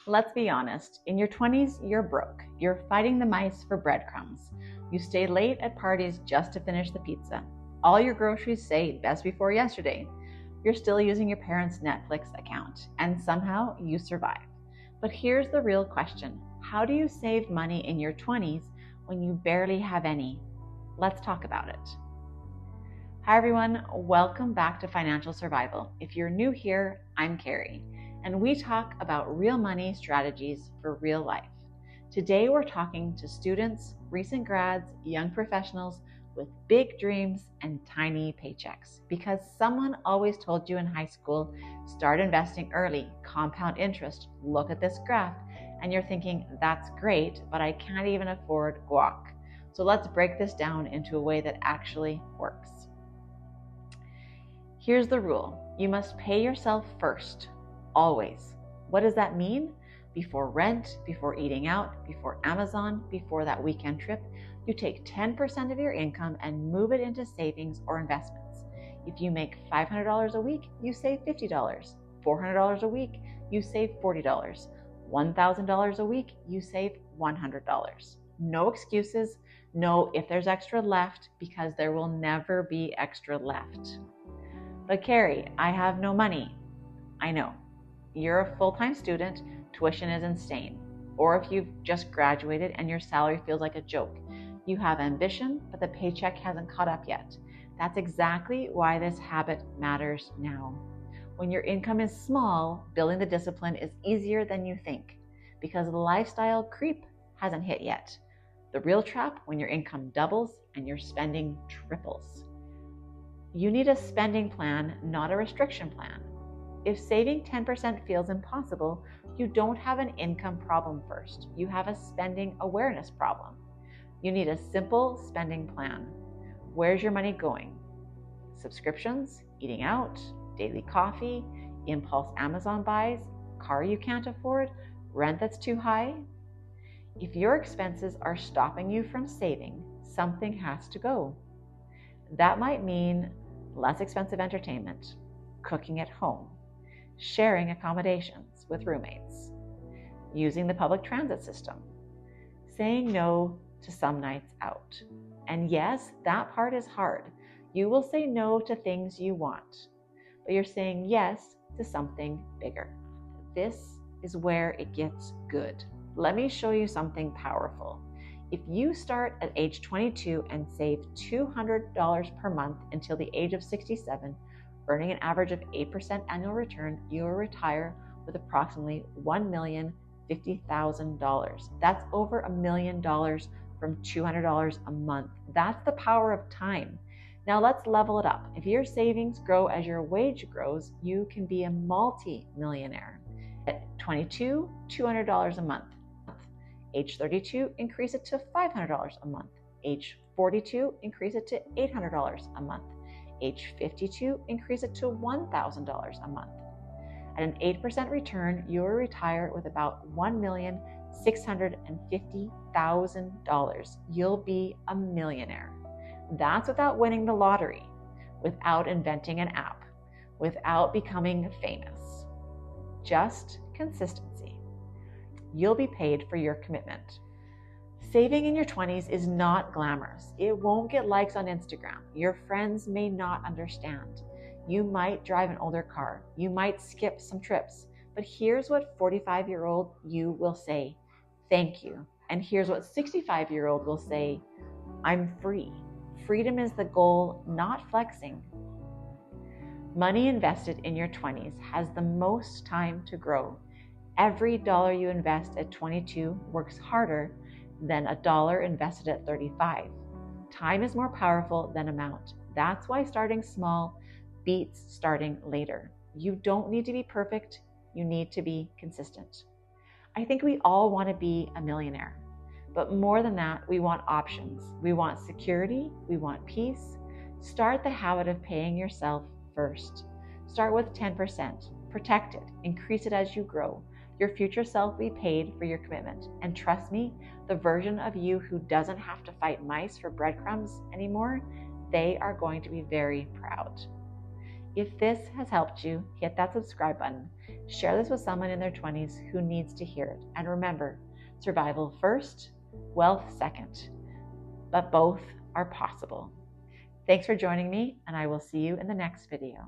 Let's be honest, in your 20s, you're broke. You're fighting the mice for breadcrumbs. You stay late at parties just to finish the pizza. All your groceries say best before yesterday. You're still using your parents' Netflix account, and somehow you survive. But here's the real question. How do you save money in your 20s when you barely have any? Let's talk about it. Hi everyone, welcome back to Financial Survival. If you're new here, I'm Keri, and we talk about real money strategies for real life. Today we're talking to students, recent grads, young professionals with big dreams and tiny paychecks, because someone always told you in high school, start investing early, compound interest, look at this graph, and you're thinking, that's great, but I can't even afford guac. So let's break this down into a way that actually works. Here's the rule. You must pay yourself first, always. What does that mean? Before rent, before eating out, before Amazon, before that weekend trip, you take 10% of your income and move it into savings or investments. If you make $500 a week, you save $50. $400 a week, you save $40. $1,000 a week, you save $100. No excuses, no if there's extra left, because there will never be extra left. But Keri, I have no money. I know. You're a full-time student, tuition is insane. Or if you've just graduated and your salary feels like a joke. You have ambition, but the paycheck hasn't caught up yet. That's exactly why this habit matters now. When your income is small, building the discipline is easier than you think, because the lifestyle creep hasn't hit yet. The real trap when your income doubles and your spending triples. You need a spending plan, not a restriction plan. If saving 10% feels impossible, you don't have an income problem first. You have a spending awareness problem. You need a simple spending plan. Where's your money going? Subscriptions, eating out, daily coffee, impulse Amazon buys, car you can't afford, rent that's too high? If your expenses are stopping you from saving, something has to go. That might mean less expensive entertainment, cooking at home, sharing accommodations with roommates, using the public transit system, saying no to some nights out. And yes, that part is hard. You will say no to things you want, but you're saying yes to something bigger. This is where it gets good. Let me show you something powerful. If you start at age 22 and save $200 per month until the age of 67, earning an average of 8% annual return, you will retire with approximately $1,050,000. That's over $1 million from $200 a month. That's the power of time. Now let's level it up. If your savings grow as your wage grows, you can be a multi-millionaire. At 22, $200 a month. Age 32, increase it to $500 a month. Age 42, increase it to $800 a month. Age 52, increase it to $1,000 a month. At an 8% return, you will retire with about $1,650,000. You'll be a millionaire. That's without winning the lottery, without inventing an app, without becoming famous. Just consistency. You'll be paid for your commitment. Saving in your 20s is not glamorous. It won't get likes on Instagram. Your friends may not understand. You might drive an older car. You might skip some trips. But here's what 45-year-old you will say, thank you. And here's what 65-year-old will say, I'm free. Freedom is the goal, not flexing. Money invested in your 20s has the most time to grow. Every dollar you invest at 22 works harder than a dollar invested at 35. Time is more powerful than amount. That's why starting small beats starting later. You don't need to be perfect. You need to be consistent. I think we all want to be a millionaire, but more than that, we want options. We want security. We want peace. Start the habit of paying yourself first. Start with 10%. Protect it. Increase it as you grow. Your future self will be paid for your commitment. And trust me, the version of you who doesn't have to fight mice for breadcrumbs anymore, they are going to be very proud. If this has helped you, hit that subscribe button. Share this with someone in their 20s who needs to hear it. And remember, survival first, wealth second. But both are possible. Thanks for joining me, and I will see you in the next video.